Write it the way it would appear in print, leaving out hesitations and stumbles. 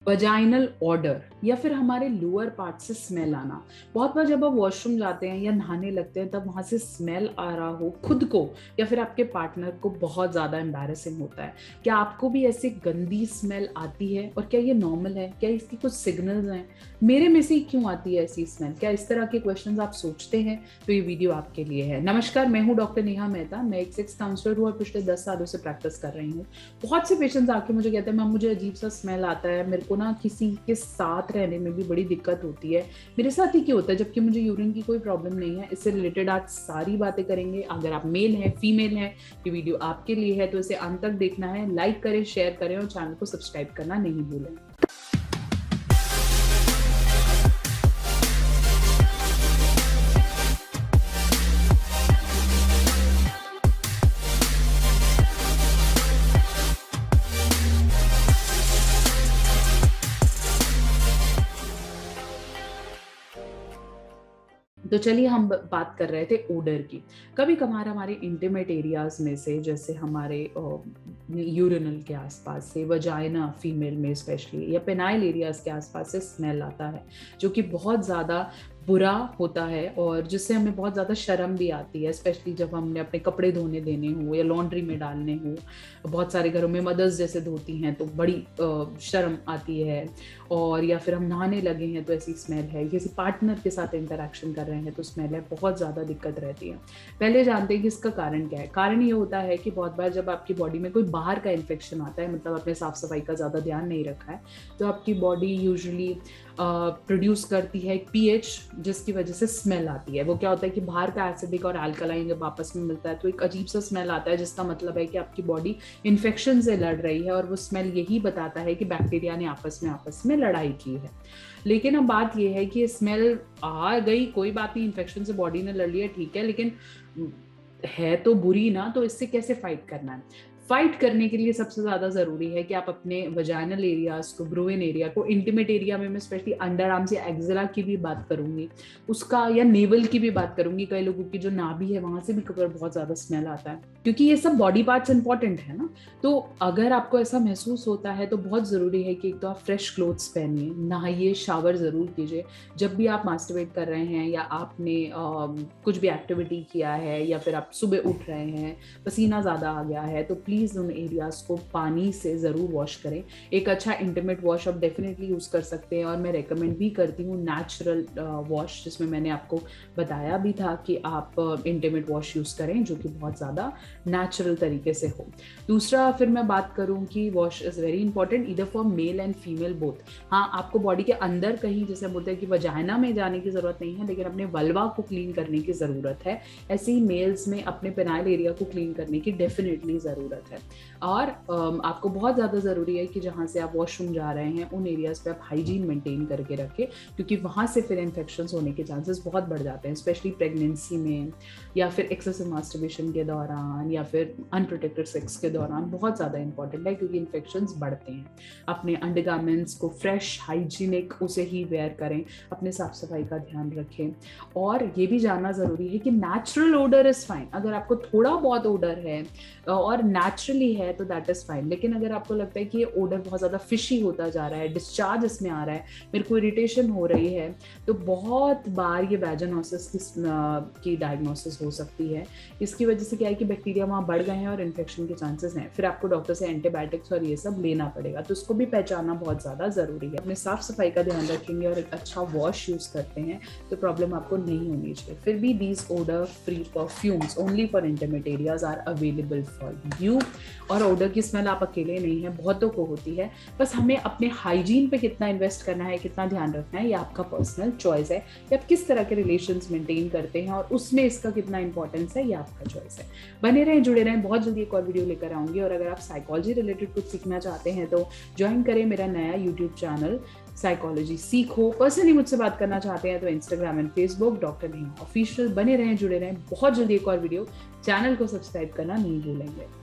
Vaginal order या फिर हमारे लोअर पार्ट से स्मेल आना। बहुत बार जब आप वॉशरूम जाते हैं या नहाने लगते हैं तब वहां से स्मेल आ रहा हो खुद को या फिर आपके पार्टनर को, बहुत ज्यादा एम्बैरेसिंग होता है। क्या आपको भी ऐसी गंदी स्मेल आती है और क्या ये नॉर्मल है? क्या इसकी कुछ सिग्नल्स हैं? मेरे में से क्यों आती है ऐसी स्मेल? क्या इस तरह के क्वेश्चंस आप सोचते हैं तो ये वीडियो आपके लिए है। नमस्कार, मैं हूं डॉक्टर नेहा मेहता। मैं एक सेक्स काउंसलर हूँ और पिछले 10 सालों से प्रैक्टिस कर रही हूँ। बहुत से पेशेंट्स आके मुझे कहते हैं मैम मुझे अजीब सा स्मेल आता है, मेरे को ना किसी के साथ रहने में भी बड़ी दिक्कत होती है, मेरे साथ ही क्यों होता है जबकि मुझे यूरिन की कोई प्रॉब्लम नहीं है। इससे रिलेटेड आज सारी बातें करेंगे। अगर आप मेल हैं, फीमेल हैं, ये वीडियो आपके लिए है तो इसे अंत तक देखना है। लाइक करें, शेयर करें और चैनल को सब्सक्राइब करना नहीं भूलें। तो चलिए हम बात कर रहे थे ओडर की। कभी कभार हमारे इंटीमेट एरियाज में से, जैसे हमारे यूरिनल के आसपास से, वजाइना फीमेल में स्पेशली, या पेनाइल एरियाज के आसपास से स्मेल आता है जो कि बहुत ज़्यादा बुरा होता है और जिससे हमें बहुत ज़्यादा शर्म भी आती है, स्पेशली जब हमने अपने कपड़े धोने देने हो या लॉन्ड्री में डालने हो। बहुत सारे घरों में मदर्स जैसे धोती हैं तो बड़ी शर्म आती है। और या फिर हम नहाने लगे हैं तो ऐसी स्मेल है, किसी पार्टनर के साथ इंटरेक्शन कर रहे हैं तो स्मेल है, बहुत ज़्यादा दिक्कत रहती है। पहले जानते हैं कि इसका कारण क्या है। कारण ये होता है कि बहुत बार जब आपकी बॉडी में कोई बाहर का इन्फेक्शन आता है, मतलब आपने साफ सफाई का ज़्यादा ध्यान नहीं रखा है, तो आपकी बॉडी यूजुअली प्रोड्यूस करती है एक पीएच जिसकी वजह से स्मेल आती है। वो क्या होता है कि बाहर का एसिडिक और अल्कलाइन जब आपस में मिलता है तो एक अजीब सा स्मेल आता है, जिसका मतलब है कि आपकी बॉडी इन्फेक्शन से लड़ रही है और वो स्मेल यही बताता है कि बैक्टीरिया ने आपस में लड़ाई की है। लेकिन अब बात यह है कि स्मेल आ गई, कोई बात नहीं, इन्फेक्शन से बॉडी ने लड़ लिया, ठीक है, लेकिन है तो बुरी ना, तो इससे कैसे फाइट करना है? फाइट करने के लिए सबसे ज्यादा जरूरी है कि आप अपने वजाइनल एरियाज को, ब्रुइन एरिया को, इंटीमेट एरिया में मैं स्पेशली अंडर आर्म्स या एक्जिला की भी बात करूंगी उसका, या नेवल की भी बात करूंगी। कई लोगों की जो नाभि है वहां से भी कभी बहुत ज्यादा स्मेल आता है, क्योंकि ये सब बॉडी पार्ट्स इंपॉर्टेंट है ना। तो अगर आपको ऐसा महसूस होता है तो बहुत जरूरी है कि एक तो आप फ्रेश क्लोथ्स पहनिए, नहाइए, शावर जरूर कीजिए। जब भी आप मास्टरबेट कर रहे हैं या आपने कुछ भी एक्टिविटी किया है या फिर आप सुबह उठ रहे हैं, पसीना ज्यादा आ गया है, तो प्लीज उन एरियाज को पानी से जरूर वॉश करें। एक अच्छा इंटीमेट वॉश आप डेफिनेटली यूज कर सकते हैं और मैं रेकमेंड भी करती हूँ नेचुरल वॉश, जिसमें मैंने आपको बताया भी था कि आप इंटीमेट वॉश यूज करें जो कि बहुत ज्यादा नेचुरल तरीके से हो। दूसरा, फिर मैं बात करूं कि wash is very important either for male and female both. हाँ, आपको बॉडी के अंदर कहीं, जैसे बोलते हैं कि वजाइना में जाने की जरूरत नहीं है, लेकिन अपने वल्वा को क्लीन करने की जरूरत है। ऐसे ही मेल्स में अपने पेनाइल एरिया को क्लीन करने की डेफिनेटली जरूरत है। और आपको बहुत ज़्यादा ज़रूरी है कि जहाँ से आप वॉशरूम जा रहे हैं उन एरियाज पे आप हाइजीन मेंटेन करके रखें, क्योंकि वहाँ से फिर इन्फेक्शंस होने के चांसेस बहुत बढ़ जाते हैं, स्पेशली प्रेगनेंसी में या फिर एक्सेसिव मास्टरबेशन के दौरान या फिर अनप्रोटेक्टेड सेक्स के दौरान बहुत ज़्यादा इंपॉर्टेंट है, क्योंकि इन्फेक्शंस बढ़ते हैं। अपने अंडरगारमेंट्स को फ्रेश, हाइजीनिक उसे ही वेयर करें, अपने साफ सफाई का ध्यान रखें। और ये भी जानना ज़रूरी है कि नेचुरल ओडर इज़ फाइन। अगर आपको थोड़ा बहुत ओडर है और नेचुरली है तो दैट इज फाइन, लेकिन अगर आपको लगता है कि ये ओडर बहुत ज्यादा फिशी होता जा रहा है, डिस्चार्ज इसमें आ रहा है, मेरे को इरिटेशन हो रही है, तो बहुत बार ये वैजानोसिस की डायग्नोसिस हो सकती है। इसकी वजह से क्या है कि बैक्टीरिया वहाँ बढ़ गए हैं और इन्फेक्शन के चांसेस हैं, फिर आपको डॉक्टर से एंटीबायोटिक्स और ये सब लेना पड़ेगा। तो उसको भी पहचानना बहुत ज्यादा जरूरी है। अपने साफ सफाई का ध्यान रखेंगे और एक अच्छा वॉश यूज करते हैं तो प्रॉब्लम आपको नहीं होनी चाहिए। फिर भी these odour free perfumes only for intimate areas are available for you. और ओडर की स्मेल आप अकेले नहीं है, बहुतों को होती है। बस हमें अपने हाइजीन पे कितना इन्वेस्ट करना है, कितना ध्यान रखना है, ये आपका पर्सनल चॉइस है कि आप किस तरह के रिलेशंस मेंटेन करते हैं और उसमें इसका कितना इंपॉर्टेंस है, ये आपका चॉइस है। बने रहें, जुड़े रहें, बहुत जल्दी एक और वीडियो लेकर आऊंगी। और अगर आप साइकोलॉजी रिलेटेड कुछ सीखना चाहते हैं तो ज्वाइन करें मेरा नया यूट्यूब चैनल साइकोलॉजी सीखो। पर्सनली मुझसे बात करना चाहते हैं तो Instagram and Facebook doctor Neha official. बने रहें, जुड़े रहें, बहुत जल्दी एक और वीडियो। चैनल को सब्सक्राइब करना नहीं भूलेंगे।